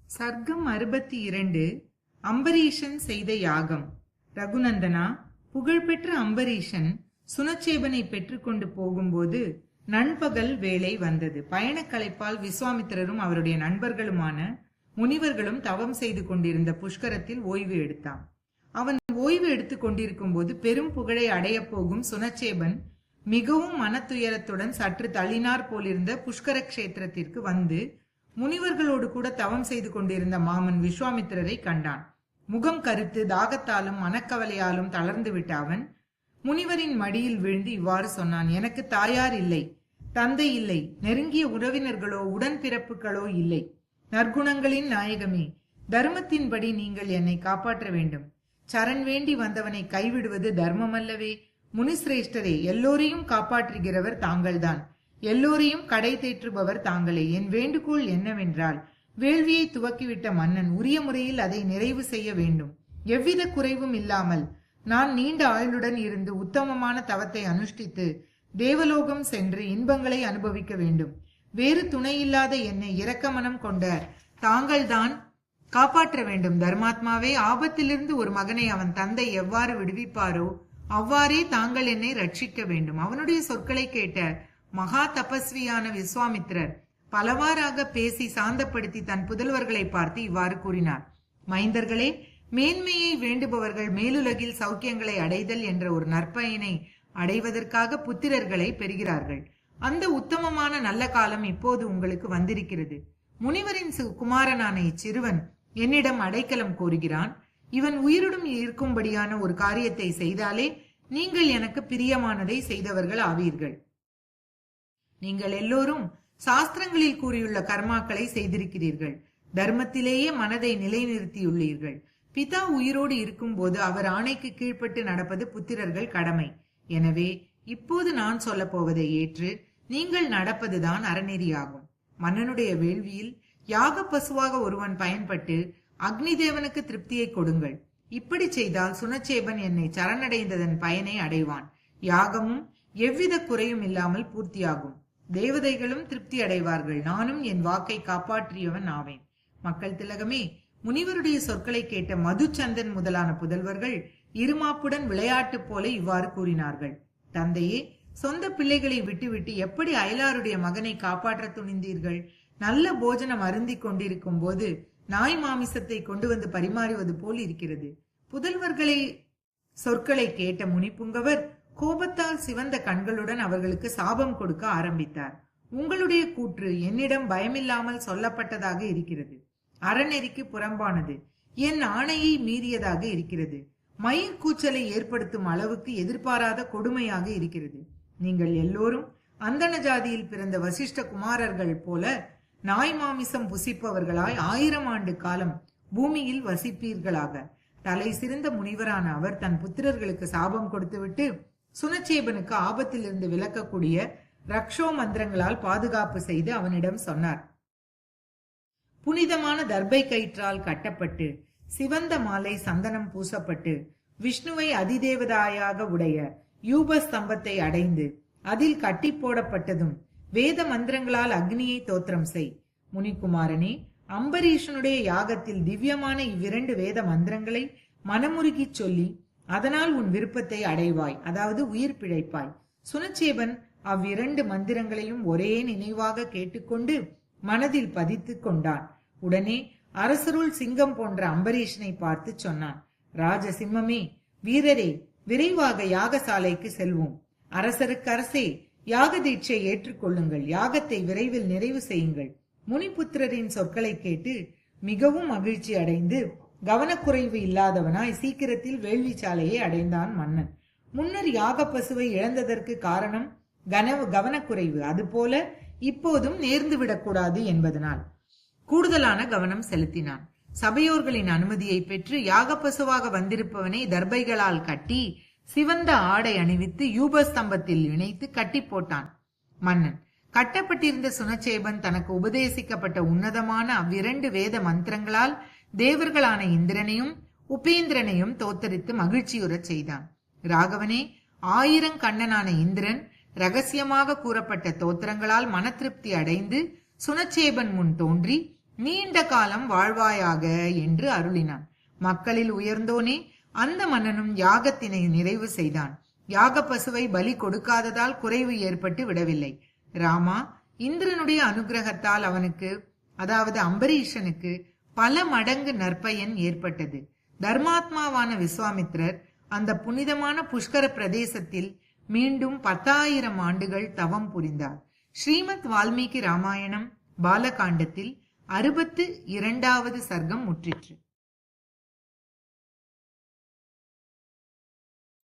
சர்க்கம் 62. அம்பரீஷன் செய்த யாகம். ரகுநந்தனா, புகழ்பெற்ற அம்பரீஷன் சுனச்சேபனை பெற்றுக்கொண்டு போகும்போது நண்பகல் வேளை வந்தது. பயணக்களைப்பால் விஸ்வாமித்திரரும் அவருடைய நண்பர்களுமான முனிவர்களும் தவம் செய்து கொண்டிருந்த புஷ்கரத்தில் ஓய்வு எடுத்தான். அவன் ஓய்வு எடுத்துக் கொண்டிருக்கும் போது பெரும் புகழை அடையப் போகும் சுனச்சேபன் மிகவும் மனத்துயரத்துடன் சற்று தள்ளினார் போலிருந்த புஷ்கர கஷேத்திரத்திற்கு வந்து முனிவர்களோடு கூட தவம் செய்து கொண்டிருந்த மாமன் விஸ்வாமித்திரரை கண்டான். முகம் கருத்து தாகத்தாலும் மனக்கவலையாலும் தளர்ந்து விட்ட அவன் முனிவரின் மடியில் விழுந்து இவ்வாறு சொன்னான். எனக்கு தாயார் இல்லை, தந்தை இல்லை, நெருங்கிய உறவினர்களோ உடன்பிறப்புகளோ இல்லை. நற்குணங்களின் நாயகமே, தர்மத்தின்படி நீங்கள் என்னை காப்பாற்ற வேண்டும். சரண் வேண்டி வந்தவனை கைவிடுவது தர்மமல்லவே. முனிசிரேஷ்டரே, எல்லோரையும் காப்பாற்றுகிறவர் தாங்கள்தான், எல்லோரையும் கடை தேற்றுபவர் தாங்களே. என் வேண்டுகோள் என்னவென்றால், வேள்வியை துவக்கிவிட்ட மன்னன் உரிய முறையில் அதை நிறைவு செய்ய வேண்டும். எவ்வித குறைவும் இல்லாமல் நான் நீண்ட ஆயுளுடன் இருந்து உத்தமமான தவத்தை அனுஷ்டித்து தேவலோகம் சென்று இன்பங்களை அனுபவிக்க வேண்டும். வேறு துணையில்லாத என்னை இரக்க மனம் கொண்ட தாங்கள்தான் காப்பாற்ற வேண்டும். தர்மாத்மாவே, ஆபத்திலிருந்து ஒரு மகனை அவன் தந்தை எவ்வாறு விடுவிப்பாரோ அவ்வாறே தாங்கள் என்னை ரட்சிக்க வேண்டும். அவனுடைய சொற்களை கேட்ட மகா தபஸ்வியான விஸ்வாமித்திரர் பலவாறாக பேசி சாந்தப்படுத்தி தன் புதல்வர்களை பார்த்து இவ்வாறு கூறினார். மைந்தர்களே, மேன்மையை வேண்டுபவர்கள் மேலுலகில் சௌக்கியங்களை அடைதல் என்ற ஒரு நற்பயனை அடைவதற்காக புத்திரர்களை பெறுகிறார்கள். அந்த உத்தமமான நல்ல காலம் இப்போது உங்களுக்கு வந்திருக்கிறது. முனிவரின் குமாரனான இச்சிறுவன் என்னிடம் அடைக்கலம் கோருகிறான். இவன் உயிருடன் இருக்கும்படியான ஒரு காரியத்தை செய்தாலே நீங்கள் எனக்கு பிரியமானதை செய்தவர்கள் ஆவீர்கள். நீங்கள் எல்லோரும் சாஸ்திரங்களில் கூறியுள்ள கர்மாக்களை செய்திருக்கிறீர்கள். தர்மத்திலேயே மனதை நிலைநிறுத்தியுள்ளீர்கள். பிதா உயிரோடு இருக்கும் போது அவர் ஆணைக்கு கீழ்ப்பட்டு நடப்பது புத்திரர்கள் கடமை. எனவே இப்போது நான் சொல்ல போவதை ஏற்று நீங்கள் நடப்பதுதான் அறநெறியாகும். மன்னனுடைய வேள்வியில் யாக பசுவாக ஒருவன் பயன்பட்டு அக்னி தேவனுக்கு திருப்தியை கொடுங்கள். இப்படி செய்தால் சுனச்சேபன் என்னை சரணடைந்ததன் பயனை அடைவான். யாகமும் எவ்வித குறையும் இல்லாமல் பூர்த்தியாகும். தேவதைகளும் திருப்தி அடைவார்கள். நானும் என் வாக்கை காப்பாற்றியவன் ஆவேன். மக்கள் திலகமே, முனிவருடைய சொற்களை கேட்ட மதுச்சந்தன் முதலான புதல்வர்கள் இருமாப்புடன் விளையாட்டு போல இவ்வாறு கூறினார்கள். தந்தையே, சொந்த பிள்ளைகளை விட்டுவிட்டு எப்படி அயலாருடைய மகனை காப்பாற்ற துணிந்தீர்கள்? நல்ல போஜனம் அருந்தி கொண்டிருக்கும் போது நாய் மாமிசத்தை கொண்டு வந்து பரிமாறுவது போல் இருக்கிறது. புதல்வர்களை சொற்களை கேட்ட முனிப்புங்கவர் கோபத்தால் சிவந்த கண்களுடன் அவர்களுக்கு சாபம் கொடுக்க ஆரம்பித்தார். உங்களுடைய கூற்று என்னிடம் பயமில்லாமல் சொல்லப்பட்டதாக இருக்கிறது. அறநெறிக்கு புறம்பானது. என் ஆணையை மீறியதாக இருக்கிறது. மயிர் கூச்சலை ஏற்படுத்தும் அளவுக்கு எதிர்பாராத கொடுமையாக இருக்கிறது. நீங்கள் எல்லோரும் அந்தன ஜாதியில் பிறந்த வசிஷ்ட குமாரர்கள் போல நாய் மாமிசம் புசிப்பவர்களாய் 1000 ஆண்டு காலம் பூமியில் வசிப்பீர்களாக. தலை சிறந்த முனிவரான அவர் தன் புத்திரர்களுக்கு சாபம் கொடுத்துவிட்டு சுனச்சேபனுக்கு ஆபத்திலிருந்து விலக்கக்கூடிய ரக்ஷோ மந்திரங்களால் பாதுகாப்பு செய்து அவனிடம் சொன்னார். புனிதமான தர்பை கயிற்றால் கட்டப்பட்டு சிவந்த மாலை சந்தனம் பூசப்பட்டு விஷ்ணுவை அதிதேவதாயாக உடைய யூப ஸ்தம்பத்தை அடைந்து அதில் கட்டி போடப்பட்டதும் வேத மந்திரங்களால் அக்னியை தோத்திரம் செய். முனிகுமாரனே, அம்பரீஷனுடைய யாகத்தில் திவ்யமான இவ்விரண்டு வேத மந்திரங்களை மனமுருகி சொல்லி அதனால் உன் விருப்பத்தை அடைவாய், அதாவது உயிர் பிழைப்பாய். சுனச்சேபன் அவ்விரண்டு மந்திரங்களையும் ஒரே நினைவாக கேட்டுக்கொண்டு மனதில் பதித்து கொண்டான். உடனே அரசருள் சிங்கம் போன்ற அம்பரீஷனை பார்த்து சொன்னான். ராஜசிம்மமே, வீரரே, விரைவாக யாகசாலைக்கு செல்வோம். அரசருக்கு அரசே, யாக தீட்சை ஏற்றுக்கொள்ளுங்கள். யாகத்தை விரைவில் நிறைவு செய்யுங்கள். முனிபுத்திரரின் சொற்களை கேட்டு மிகவும் மகிழ்ச்சி அடைந்து கவனக்குறைவு இல்லாதவனாய் சீக்கிரத்தில் வேள்வி சாலையை அடைந்தான் மன்னன். முன்னர் யாக பசுவை இழந்ததற்கு காரணம் கவனக்குறைவு. அதுபோல இப்போதும் நேர்ந்துவிடக்கூடாது என்பதனால் கூடுதலான கவனம் செலுத்தினான். சபையோர்களின் அனுமதியை பெற்று யாக பசுவாக வந்திருப்பவனை தர்பைகளால் கட்டி சிவந்த ஆடை அணிவித்து யூபஸ்தம்பத்தில் இணைத்து கட்டி போட்டான். மன்னன் கட்டப்பட்டிருந்த சுனச்சேபன் தனக்கு உபதேசிக்கப்பட்ட உன்னதமான அவ்விரண்டு வேத மந்திரங்களால் தேவர்களான இந்திரனையும் உபேந்திரனையும் தோத்தரித்து மகிழ்ச்சியுறச் செய்தான். ராகவனே, 1000 கண்ணனான இந்திரன் ரகசியமாக கூறப்பட்ட தோத்திரங்களால் மன திருப்தி அடைந்து சுனச்சேபன் முன் தோன்றி நீண்ட காலம் வாழ்வாயாக என்று அருளினான். மக்களில் உயர்ந்தோனே அந்த மன்னனும் யாகத்தினை நிறைவு செய்தான். யாக பசுவை பலி கொடுக்காததால் குறைவு ஏற்பட்டு விடவில்லை. ராமா, இந்திரனுடைய அனுகிரகத்தால் அவனுக்கு, அதாவது அம்பரீஷனுக்கு பல மடங்கு நற்பயன் ஏற்பட்டது. தர்மாத்மாவான விஸ்வாமித்ரர் அந்த புனிதமான புஷ்கர பிரதேசத்தில் மீண்டும் 10,000 ஆண்டுகள் தவம் புரிந்தார். ஸ்ரீமத் வால்மீகி ராமாயணம் பாலகாண்டத்தில் 62வது சர்க்கம் முற்றிற்று.